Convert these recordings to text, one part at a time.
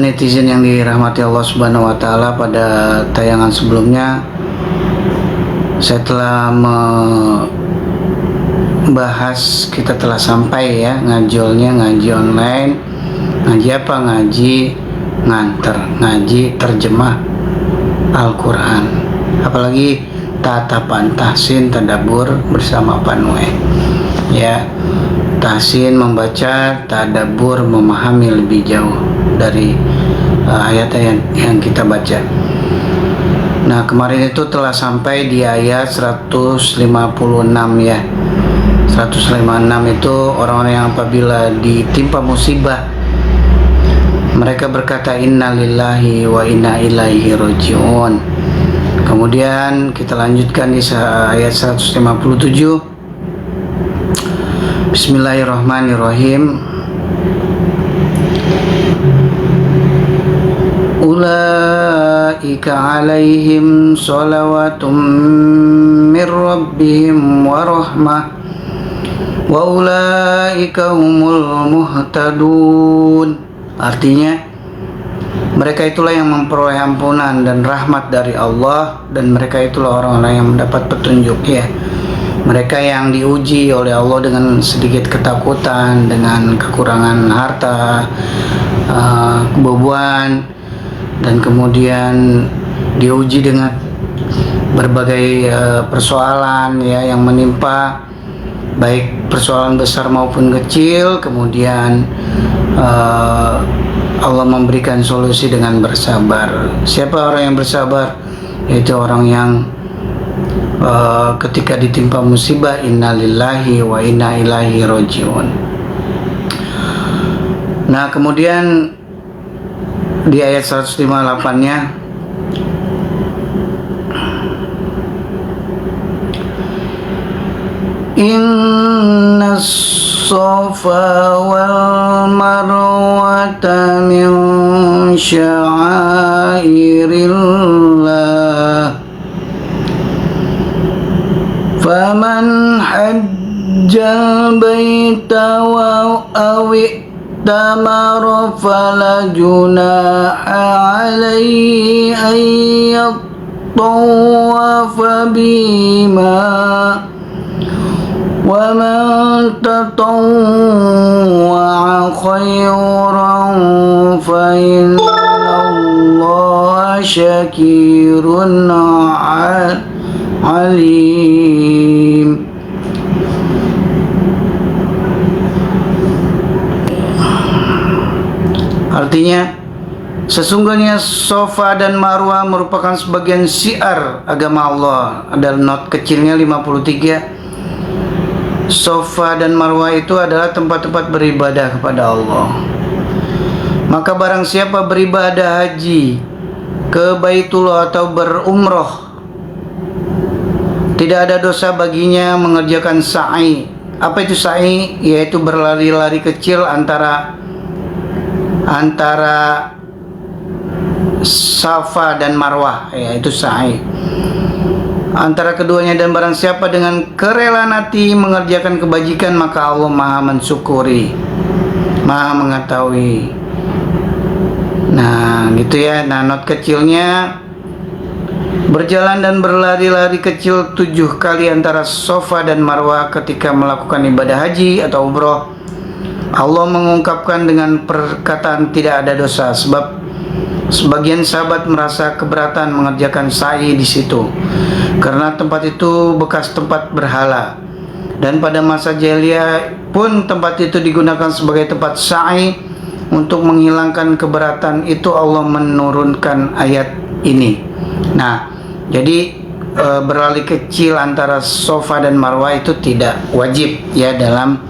netizen yang dirahmati Allah Subhanahu wa taala, pada tayangan sebelumnya saya telah membahas, kita telah sampai ya ngajolnya, ngaji online. Ngaji apa? Ngaji nganter, ngaji terjemah Al-Quran, apalagi tatapan tahsin tadabbur bersama Panue ya. Tahsin membaca, tadabbur memahami lebih jauh dari ayat-ayat yang kita baca. Nah, kemarin itu telah sampai di ayat 156 ya. 156 itu orang-orang yang apabila ditimpa musibah mereka berkata inna lillahi wa inna ilaihi raji'un. Kemudian kita lanjutkan di ayat 157. Bismillahirrahmanirrahim. Ulaika alaihim salawatum mir rabbihim wa rahmah wa ulaika humul muhtadun. Artinya, mereka itulah yang memperoleh ampunan dan rahmat dari Allah, dan mereka itulah orang-orang yang mendapat petunjuk ya. Mereka yang diuji oleh Allah dengan sedikit ketakutan, dengan kekurangan harta, kebobohan, dan kemudian diuji dengan berbagai persoalan ya yang menimpa, baik persoalan besar maupun kecil. Kemudian Allah memberikan solusi dengan bersabar. Siapa orang yang bersabar? Yaitu orang yang ketika ditimpa musibah innalillahi wa inna ilaihi raji'un. Nah, kemudian di ayat 158-nya inna safa wal marwata min sya'airillah faman hajjal baita wa awi tamara fala junaha alaihi ayyattawafa bima wa man tatawwa'a khairan fa innallaha syakirun alim. Artinya, sesungguhnya Safa dan Marwah merupakan sebagian syiar agama Allah. Ada not kecilnya 53. Safa dan Marwah itu adalah tempat-tempat beribadah kepada Allah. Maka barang siapa beribadah haji ke Baitullah atau berumroh, tidak ada dosa baginya mengerjakan sa'i. Apa itu sa'i? Yaitu berlari-lari kecil antara Safa dan Marwah, yaitu sa'i antara keduanya. Dan barang siapa dengan kerelaan hati mengerjakan kebajikan, maka Allah Maha mensyukuri, Maha mengetahui. Nah, gitu ya. Nah, not kecilnya, berjalan dan berlari-lari kecil 7 kali antara Safa dan Marwah ketika melakukan ibadah haji atau umroh. Allah mengungkapkan dengan perkataan tidak ada dosa, sebab sebagian sahabat merasa keberatan mengerjakan sa'i di situ karena tempat itu bekas tempat berhala, dan pada masa jahiliyah pun tempat itu digunakan sebagai tempat sa'i. Untuk menghilangkan keberatan itu Allah menurunkan ayat ini. Nah, jadi berlari kecil antara Safa dan Marwah itu tidak wajib ya dalam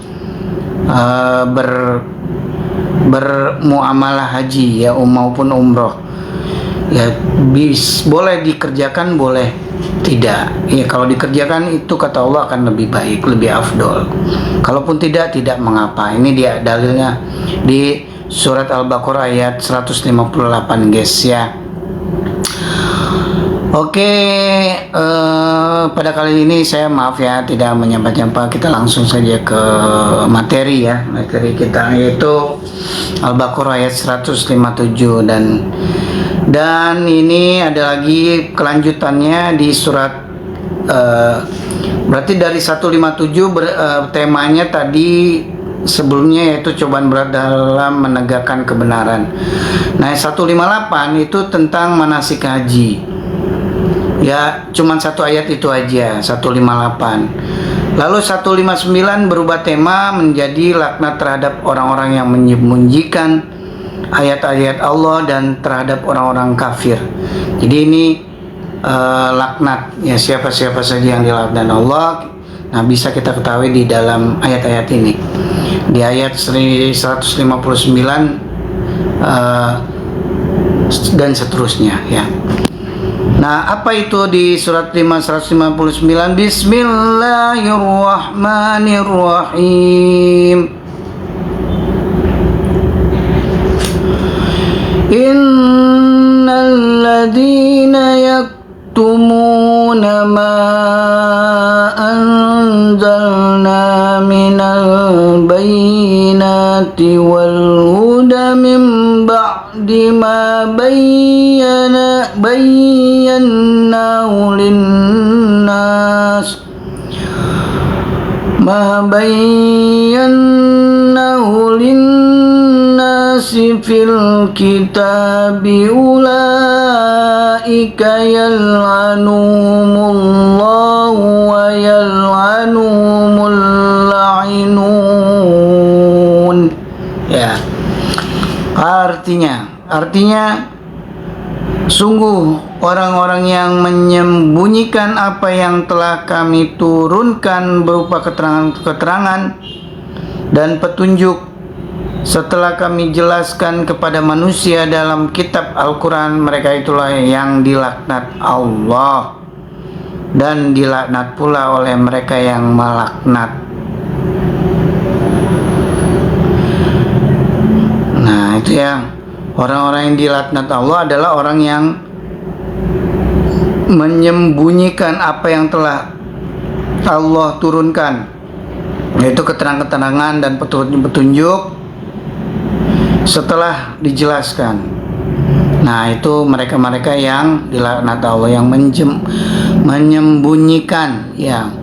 bermuamalah haji ya maupun umroh. Ya boleh dikerjakan, boleh tidak. Ya kalau dikerjakan itu kata Allah akan lebih baik, lebih afdol. Kalaupun tidak mengapa. Ini dia dalilnya di surat Al-Baqarah ayat 158 guys ya. Oke, pada kali ini saya maaf ya tidak menyampa-nyampa, kita langsung saja ke materi ya. Materi kita yaitu Al-Baqarah ayat 157 dan ini ada lagi kelanjutannya di surat berarti dari 157 temanya tadi sebelumnya yaitu cobaan berat dalam menegakkan kebenaran. Nah, 158 itu tentang manasik haji. Ya, cuman satu ayat itu aja, 158. Lalu 159 berubah tema menjadi laknat terhadap orang-orang yang menyembunyikan ayat-ayat Allah dan terhadap orang-orang kafir. Jadi ini laknat ya, siapa-siapa saja yang dilaknat Allah. Nah, bisa kita ketahui di dalam ayat-ayat ini. Di ayat 159 dan seterusnya ya. Nah, apa itu di surat 159? Bismillahirrahmanirrahim. Innal ladzina yaktumuna ma anzalna minal bayyinati wal huda min ba'di ma bayyanahu linnasi fil kitabi ulaika yal'anuhumullahu wa yal'anuhumul la'inun. Ya, artinya sungguh orang-orang yang menyembunyikan apa yang telah kami turunkan berupa keterangan dan petunjuk setelah kami jelaskan kepada manusia dalam kitab Al-Quran, mereka itulah yang dilaknat Allah dan dilaknat pula oleh mereka yang melaknat. Nah, itu ya, orang-orang yang dilaknat Allah adalah orang yang menyembunyikan apa yang telah Allah turunkan, yaitu keterangan-keterangan dan petunjuk setelah dijelaskan. Nah, itu mereka-mereka yang dilaknat Allah, yang menyembunyikan ya,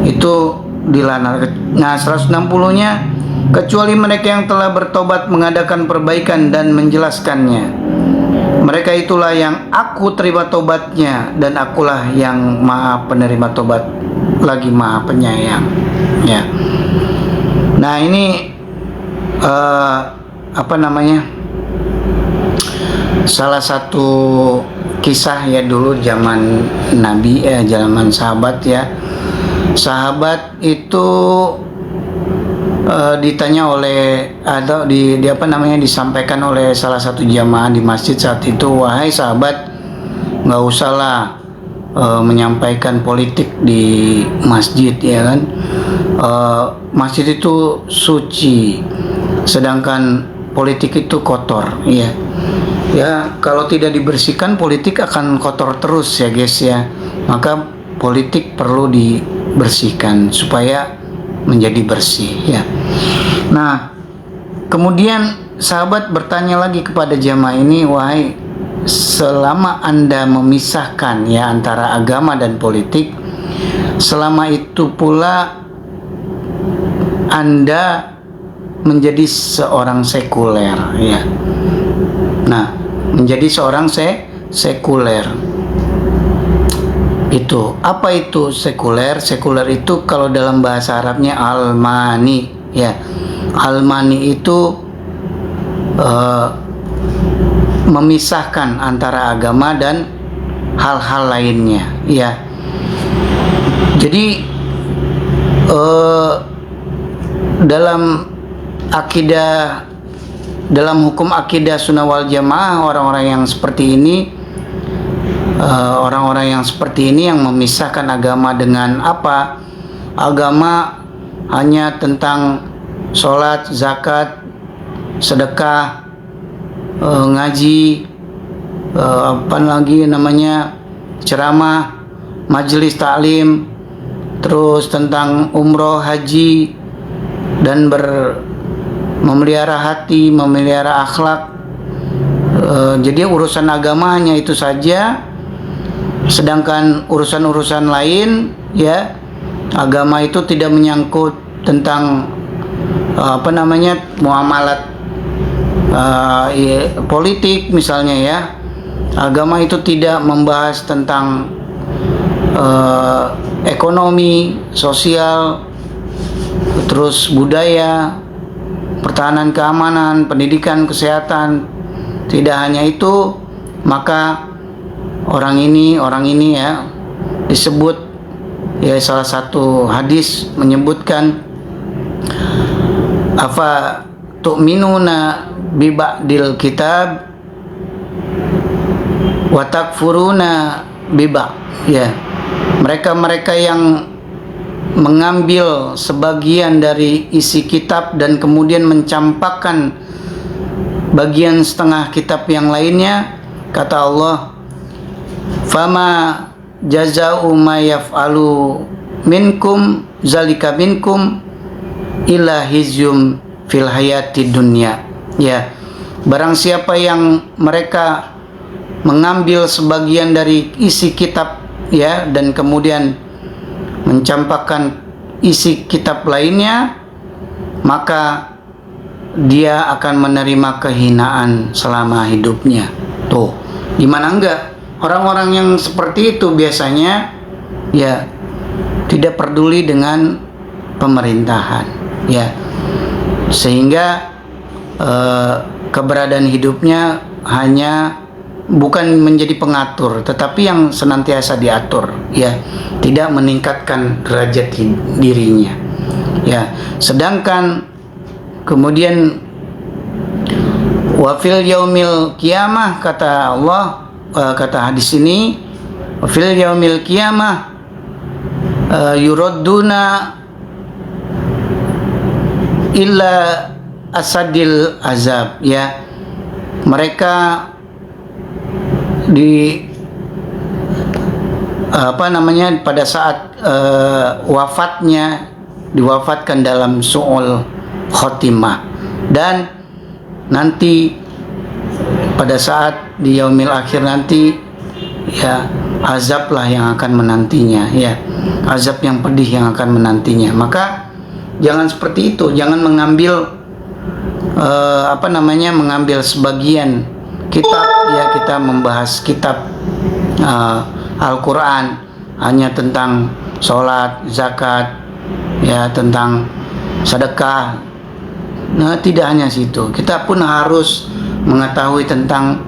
itu dilaknat. Nah, 160-nya, kecuali mereka yang telah bertobat, mengadakan perbaikan dan menjelaskannya, mereka itulah yang aku terima tobatnya, dan akulah yang maha penerima tobat lagi maha penyayang ya. Nah, ini salah satu kisah ya, dulu zaman Nabi zaman sahabat ya. Sahabat itu ditanya oleh atau disampaikan oleh salah satu jamaah di masjid saat itu, wahai sahabat, nggak usahlah menyampaikan politik di masjid ya kan. Masjid itu suci, sedangkan politik itu kotor ya. Ya, kalau tidak dibersihkan politik akan kotor terus ya guys ya. Maka politik perlu dibersihkan supaya menjadi bersih ya. Nah, kemudian sahabat bertanya lagi kepada jamaah ini, wahai, selama Anda memisahkan ya antara agama dan politik, selama itu pula Anda menjadi seorang sekuler ya. Nah, menjadi seorang sekuler. Itu apa itu sekuler? Sekuler itu kalau dalam bahasa Arabnya almani ya. Almani itu memisahkan antara agama dan hal-hal lainnya ya. Jadi dalam akidah, dalam hukum akidah sunnah wal jamaah, orang-orang yang seperti ini, yang memisahkan agama dengan apa? Agama hanya tentang sholat, zakat, sedekah, ngaji, ceramah, majelis taklim, terus tentang umroh, haji, dan memelihara hati, memelihara akhlak. Jadi urusan agama hanya itu saja, sedangkan urusan-urusan lain, ya, agama itu tidak menyangkut tentang muamalat politik misalnya, ya. Agama itu tidak membahas tentang ekonomi, sosial, terus budaya, pertahanan keamanan, pendidikan, kesehatan. Tidak hanya itu, maka orang ini ya disebut, ya, salah satu hadis menyebutkan afa tu'minuna bi ba'dil kitab wa takfuruna bi ba'd, ya. Mereka yang mengambil sebagian dari isi kitab dan kemudian mencampakkan bagian setengah kitab yang lainnya, kata Allah, fama jaza'u ma yaf'alu minkum zalika minkum illa hizyum fil hayati dunya, ya. Barang siapa yang mereka mengambil sebagian dari isi kitab, ya, dan kemudian mencampakkan isi kitab lainnya, maka dia akan menerima kehinaan selama hidupnya. Tuh, gimana enggak? Orang-orang yang seperti itu biasanya, ya, tidak peduli dengan pemerintahan, ya, sehingga keberadaan hidupnya hanya bukan menjadi pengatur, tetapi yang senantiasa diatur, ya, tidak meningkatkan derajat dirinya, ya. Sedangkan kemudian wafil yaumil kiamah, kata Allah, kata hadis ini, wafil yaumil kiamah yuradduna illa asadil azab, ya. Mereka pada saat diwafatkan dalam su'ul khotimah, dan nanti pada saat di yaumil akhir nanti, ya, azablah yang akan menantinya, ya, azab yang pedih yang akan menantinya. Maka jangan seperti itu, jangan mengambil mengambil sebagian kitab, ya, kita membahas kitab Al-Quran hanya tentang sholat, zakat, ya, tentang sedekah. Nah, tidak hanya situ, kita pun harus mengetahui tentang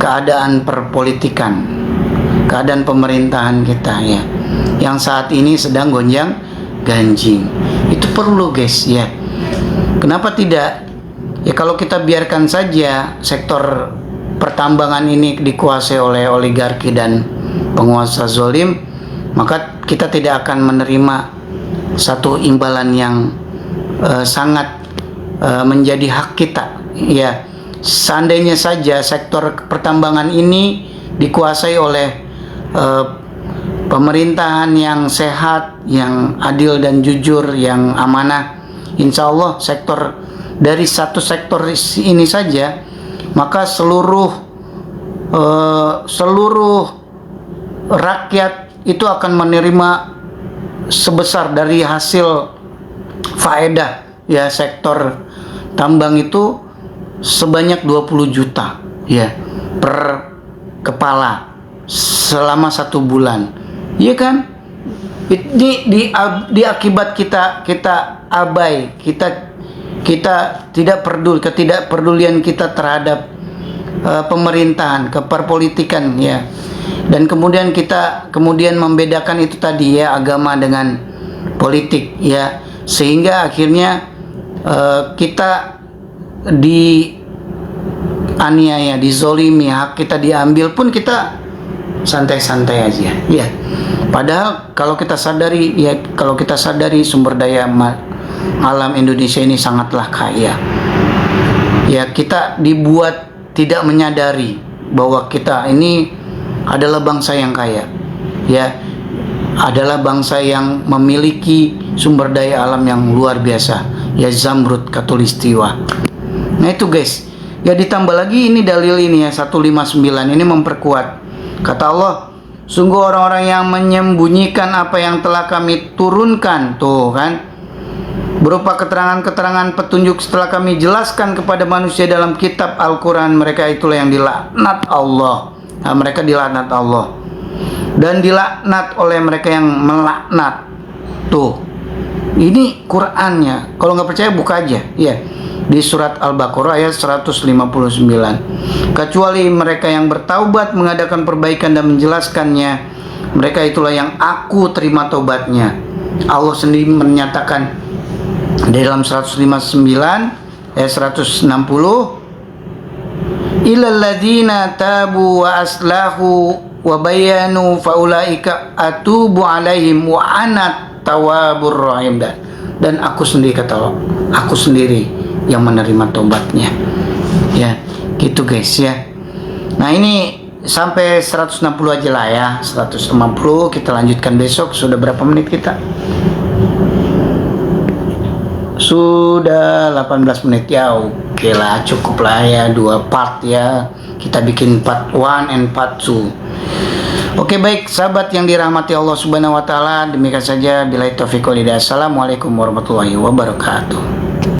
keadaan perpolitikan, keadaan pemerintahan kita, ya, yang saat ini sedang gonjang ganjing. Itu perlu, guys, ya. Kenapa tidak? Ya, kalau kita biarkan saja sektor pertambangan ini dikuasai oleh oligarki dan penguasa zalim, maka kita tidak akan menerima satu imbalan yang sangat menjadi hak kita, ya. Seandainya saja sektor pertambangan ini dikuasai oleh pemerintahan yang sehat, yang adil dan jujur, yang amanah, insya Allah dari satu sektor ini saja, maka seluruh rakyat itu akan menerima sebesar dari hasil faedah, ya, sektor tambang itu sebanyak 20 juta, ya, per kepala selama 1 bulan, iya kan? Di akibat kita abai, kita tidak peduli, ketidakpedulian kita terhadap pemerintahan, keperpolitikan, ya. Dan kemudian kita membedakan itu tadi, ya, agama dengan politik, ya, sehingga akhirnya kita dianiaya, dizolimi, hak kita diambil pun kita santai-santai aja, ya. Padahal kalau kita sadari sumber daya alam Indonesia ini sangatlah kaya, ya, kita dibuat tidak menyadari bahwa kita ini adalah bangsa yang kaya, ya, adalah bangsa yang memiliki sumber daya alam yang luar biasa, ya, Zamrud Katulistiwa. Nah itu guys, ya, ditambah lagi ini dalil ini ya, 159 ini memperkuat. Kata Allah, sungguh orang-orang yang menyembunyikan apa yang telah kami turunkan, tuh kan, berupa keterangan-keterangan petunjuk setelah kami jelaskan kepada manusia dalam kitab Al-Quran, mereka itulah yang dilaknat Allah. Nah, mereka dilaknat Allah dan dilaknat oleh mereka yang melaknat. Tuh, ini Qurannya. Kalau nggak percaya buka aja, ya, di surat Al-Baqarah ayat 159. Kecuali mereka yang bertaubat, mengadakan perbaikan dan menjelaskannya, mereka itulah yang aku terima taubatnya. Allah sendiri menyatakan di dalam 159 ayat 160, illal ladzina tabu wa aslahu wa bayanu faulaika atubu alaihim wa ana tawwabur rahim. Dan aku sendiri, kata Allah, aku sendiri yang menerima tobatnya. Ya, gitu guys ya. Nah ini sampai 160 aja lah ya. 150 kita lanjutkan besok. Sudah berapa menit kita? Sudah 18 menit ya. Oke lah, cukup lah ya, 2 part ya. Kita bikin part 1 and part 2. Oke, baik sahabat yang dirahmati Allah Subhanahu wa taala, demikian saja, billahi taufiq wal hidayah. Assalamualaikum warahmatullahi wabarakatuh.